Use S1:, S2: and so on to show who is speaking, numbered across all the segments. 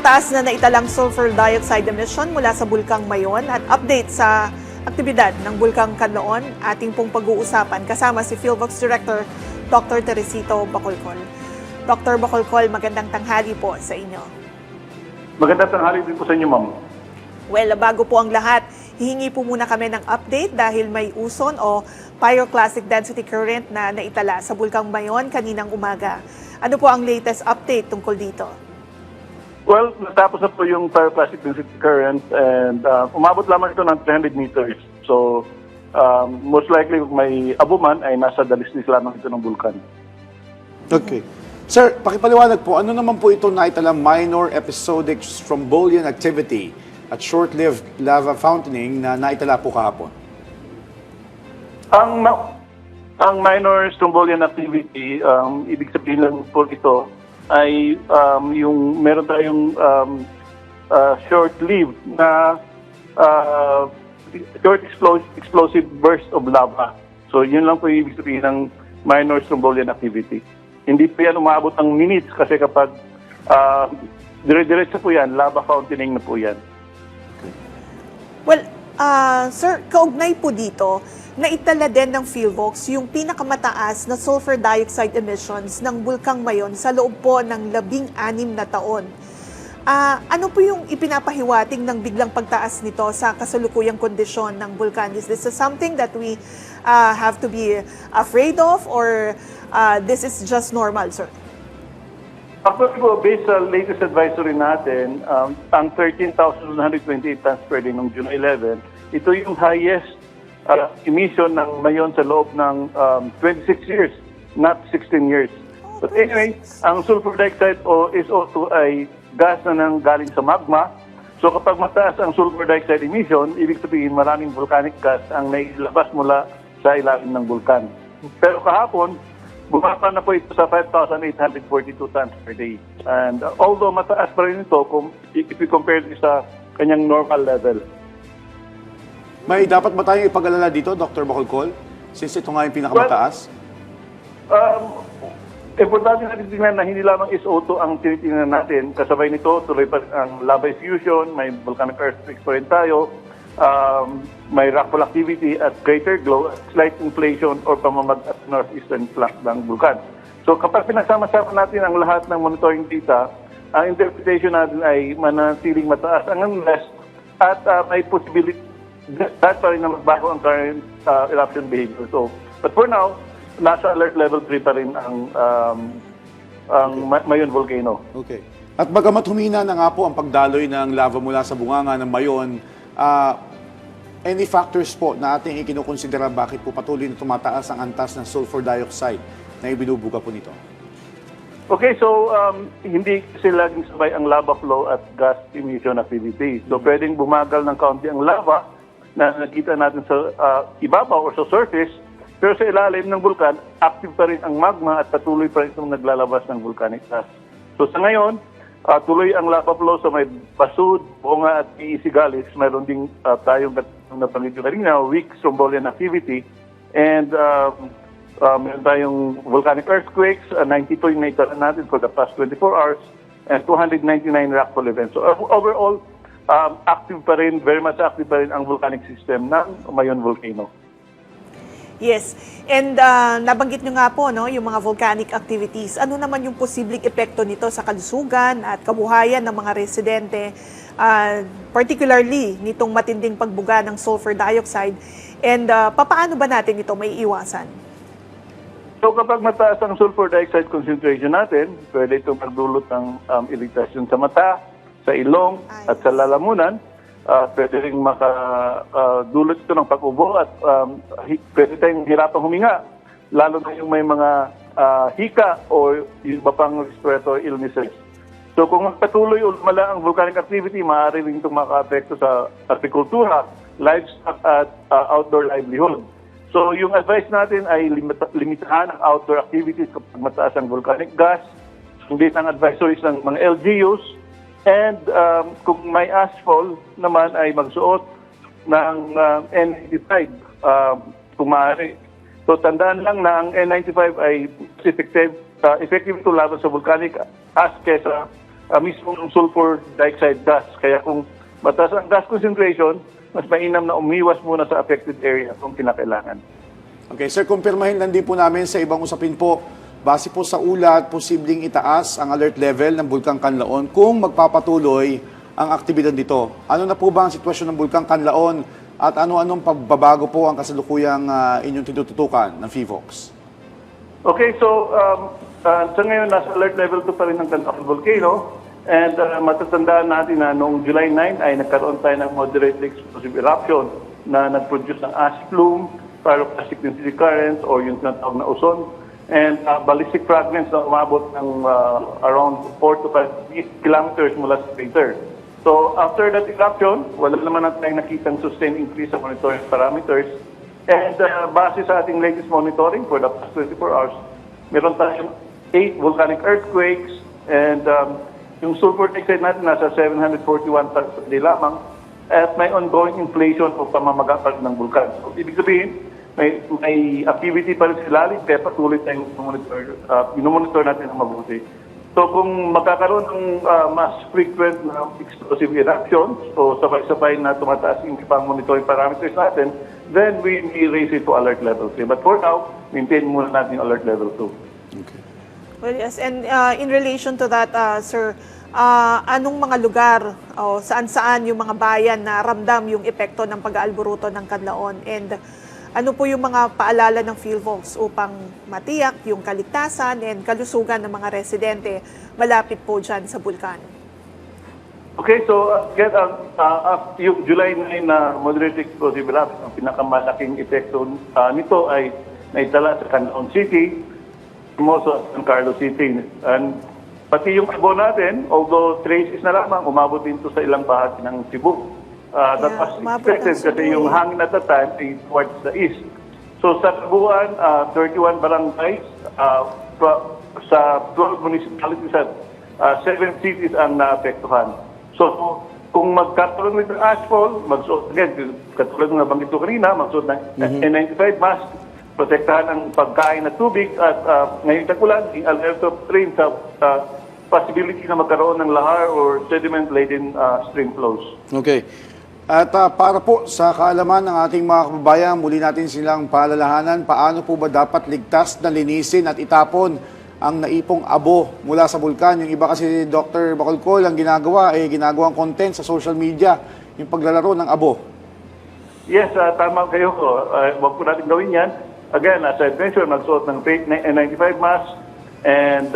S1: pinakamataas na naitalang sulfur dioxide emission mula sa Bulkang Mayon at update sa aktibidad ng Bulkang Kanlaon, ating pong pag-uusapan kasama si PhilVox Director Dr. Teresito Bacolcol. Dr. Bacolcol, magandang tanghali po sa inyo.
S2: Magandang tanghali din po sa inyo, ma'am.
S1: Well, bago po ang lahat, hihingi po muna kami ng update dahil may uson o pyroclastic density current na naitala sa Bulkang Mayon kaninang umaga. Ano po ang latest update tungkol dito?
S2: Well, natapos na po yung pyroclastic density current and umabot lamang ito ng 300 meters. So, most likely kung may abuman ay nasa dalisdis lamang ito ng bulkan.
S3: Okay. Sir, pakipaliwanag po, ano naman po ito naitalang minor episodic strombolian activity at short-lived lava fountaining na naitala po kahapon?
S2: Ang minor strombolian activity, ibig sabihin lang po ito, ay yung meron tayong short-lived na short explosive burst of lava. So yun lang po yung ibig sabihin ng minor strombolian activity. Hindi po yan umabot ng minutes kasi kapag dire-diretso po yan, lava fountaining na po yan.
S1: Well, sir, kaugnay po dito, naitala din ng PhilVox yung pinakamataas na sulfur dioxide emissions ng Bulkang Mayon sa loob po ng 16 na taon. Ano po yung ipinapahiwatig ng biglang pagtaas nito sa kasalukuyang kondisyon ng bulkan? Is this something that we have to be afraid of or this is just normal, sir?
S2: Actually po, based sa latest advisory natin, ang 13,128 tons per day noong June 11, ito yung highest emission ng Mayon sa loob ng 26 years, not 16 years. But anyway, ang sulfur dioxide o SO2 ay gas na nang galing sa magma. So kapag mataas ang sulfur dioxide emission, ibig sabihin maraming volcanic gas ang nailabas mula sa ilalim ng bulkan. Pero kahapon, bumaba na po ito sa 5,842 tons per day. And although mataas pa rin ito if you compare it sa kanyang normal level.
S3: May dapat ba tayong ipag-alala dito, Dr. Bacolcol? Since ito nga yung pinakamataas?
S2: Importante natin tingnan na hindi lamang SO2 ang tinitingnan natin. Kasabay nito, tuloy pa ang lava effusion, may volcanic earthquakes pa rin tayo, may rockfall activity at crater glow, at slight inflation or pamamag at northeastern flank ng bulkan. So kapag pinagsama-sama natin ang lahat ng monitoring data, ang interpretation natin ay manatiling mataas ang unrest at may possibility that pa rin na magbago ang current eruption behavior. So, but for now, nasa alert level 3 pa rin ang Mayon volcano.
S3: Okay. At bagamat humina na nga po ang pagdaloy ng lava mula sa bunganga ng Mayon, any factors po na ating ikinukonsidera bakit po patuloy na tumataas ang antas ng sulfur dioxide na ibinubuga po nito?
S2: Okay, so hindi kasi laging sabay ang lava flow at gas emission activity. So pwedeng bumagal ng kaunti ang lava na nakita natin sa ibabaw or sa surface, pero sa ilalim ng bulkan, active pa rin ang magma at patuloy pa rin itong naglalabas ng volcanic gas. So sa ngayon, tuloy ang lava flow sa may Basud, Bunga at Isigalis. Mayroon din tayong napanggit ko kanina, weak strombolian activity. And meron tayong volcanic earthquakes, 92 yung naitala natin for the past 24 hours, and 299 rockfall events. So overall, active pa rin, very much active pa rin ang volcanic system ng Mayon volcano.
S1: Yes. And nabanggit nyo nga po yung mga volcanic activities. Ano naman yung posibleng epekto nito sa kalusugan at kabuhayan ng mga residente, particularly nitong matinding pagbuga ng sulfur dioxide? And papaano ba natin ito may iwasan?
S2: So kapag mataas ang sulfur dioxide concentration natin, pwede itong magdulot ng irritasyon sa mata, sa ilong at sa lalamunan. Pwede rin makadulot ito ng pag-ubo at pwede tayong hirapang huminga, lalo na yung may mga hika o yung iba pang respiratory illnesses. So kung magpatuloy o lumala ang volcanic activity, maaari rin itong maka-apekto sa agrikultura, livestock at outdoor livelihood. So yung advice natin ay limitahan ang outdoor activities kapag mataas ang volcanic gas, sundin ang advisories ng mga LGUs, and kung may ashfall naman ay magsuot ng N95 kung maaari. So tandaan lang na ang N95 ay effective ito laban sa volcanic ash kesa mismo ng sulfur dioxide gas. Kaya kung mataas ang gas concentration, mas mainam na umiwas muna sa affected area kung kinakailangan.
S3: Okay, sir, kumpirmahin lang din po namin sa ibang usapin po. Base po sa ulat, posibleng itaas ang alert level ng Bulkang Kanlaon kung magpapatuloy ang aktibidad nito. Ano na po ba ang sitwasyon ng Bulkang Kanlaon at ano-anong pagbabago po ang kasalukuyang inyong tinututukan ng FIVOX?
S2: Okay, so sa ngayon, nasa alert level 2 pa rin ng Kanlaon Volcano. And matatandaan natin na noong July 9 ay nagkaroon tayo ng moderate explosive eruption na nag-produce ng ash plume, pyroclastic density currents or yung tinatawag na ozone, and ballistic fragments na umabot ng around 4 to 5 kilometers mula sa crater. So after that eruption, wala naman tayong nakitang sustained increase sa monitoring parameters. And base sa ating latest monitoring for the past 24 hours, meron tayong 8 volcanic earthquakes and yung sulfur dioxide natin nasa 741 tons per day lamang at may ongoing inflation o pamamaga pa rin ng bulkan. So, ibig sabihin, may activity pa rin sa ilalim kaya patuloy tayong monitor natin ng mabuti. So kung magkakaroon ng mas frequent na explosive eruptions o sabay-sabay na tumataas yung ibang monitoring parameters natin, then we may raise it to alert level 3. But for now, maintain muna natin yung alert level 2.
S3: Okay.
S1: Well, yes, and in relation to that, sir, anong mga lugar o saan-saan yung mga bayan na ramdam yung epekto ng pag-aalburuto ng Kanlaon? And ano po yung mga paalala ng PhilVox upang matiyak yung kaligtasan and kalusugan ng mga residente malapit po dyan sa bulkan?
S2: Okay, so again, yung July 9 na moderate explosive eruption, ang pinakamalaking epekto nito ay naitala sa Canlaon City, also at San Carlos City. And pati yung abo natin, although traces na lamang, umabot din to sa ilang bahagi ng Cebu. That was expected kasi yung hangin at the time ay towards the east. So sa kabuuan, 31 barangays, sa 12 municipalities at 7 cities ang naapektuhan. So kung magkatuloy ng ashfall, magsuot, again, katulad ng nabanggit ko kanina, magsuot ng N95 mask, protektahan ang pagkain at tubig at ngayong tagulan, i-alert of train sa possibility na magkaroon ng lahar or sediment-laden stream flows.
S3: Okay. At para po sa kaalaman ng ating mga kababayan, muli natin silang paalalahanan, paano po ba dapat ligtas na linisin at itapon ang naipong abo mula sa bulkan? Yung iba kasi, Dr. Bacolcol, ang ginagawa ay ginagawang content sa social media, yung paglalaro ng abo.
S2: Yes, tama kayo. Huwag po natin gawin yan. Again, as I mentioned, magsuot ng N95 mask and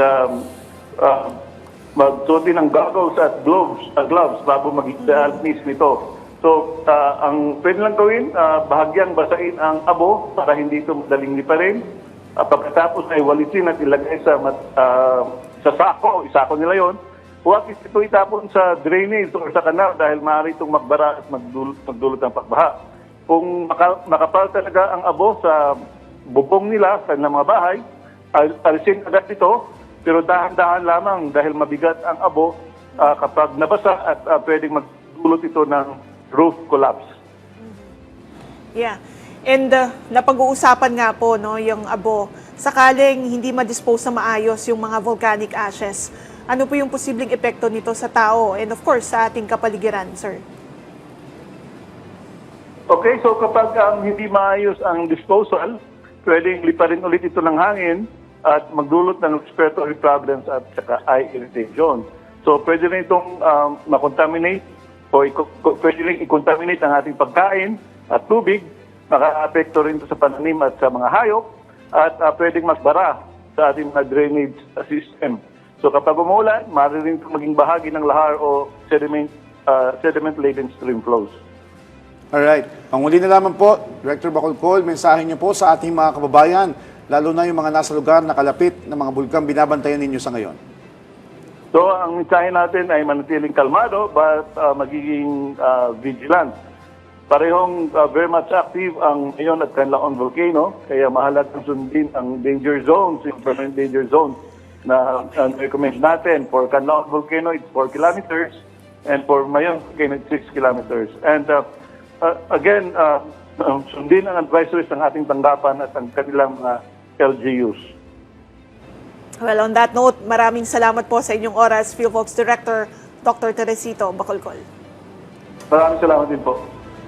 S2: magsuot din ng goggles at gloves bago mag-alnis nito. So, ang pwede lang gawin, bahagyang basain ang abo para hindi ito madaling liparin. Pagkatapos ay walisin at ilagay sa sako, isako nila yon. Huwag ito itapon sa drainage o sa kanal dahil maaari itong magbara at magdulot ng pagbaha. Kung makapal talaga ang abo sa bubong nila sa mga bahay, alisin agad ito, pero dahan-dahan lamang dahil mabigat ang abo kapag nabasa at pwedeng magdulot ito ng roof collapse.
S1: Yeah. And napag-uusapan nga po no, yung abo, sakaling hindi ma-dispose na maayos yung mga volcanic ashes, ano po yung posibleng epekto nito sa tao and of course sa ating kapaligiran, sir?
S2: Okay, so kapag hindi maayos ang disposal, pwedeng liparin ulit ito ng hangin at magdulot ng respiratory problems at saka eye irritation. So pwede rin itong makontaminate o pwede rin i-contaminate ang ating pagkain at tubig, maka-apekto rin ito sa pananim at sa mga hayop at pwedeng magbara sa ating mga drainage system. So kapag umuulan, maaari rin ito maging bahagi ng lahar o sediment-laden stream flows.
S3: Alright. Panguli na lamang po, Director Bacolcol, mensahe niyo po sa ating mga kababayan, lalo na yung mga nasa lugar na kalapit ng mga bulkan binabantayan ninyo sa ngayon.
S2: So ang mensahe natin ay manatiling kalmado but magiging vigilant. Parehong very much active ang Mayon at Canlaon Volcano, kaya mahalagang sundin ang danger zones, yung permanent danger zones na recommend natin. For Canlaon Volcano, it's 4 kilometers and for Mayon Volcano, it's 6 kilometers. And again, sundin ang advisories ng ating tanggapan at ang kanilang LGUs.
S1: Well, on that note, maraming salamat po sa inyong oras, PhilVolks Director Dr. Teresito Bacolcol.
S2: Maraming salamat din po.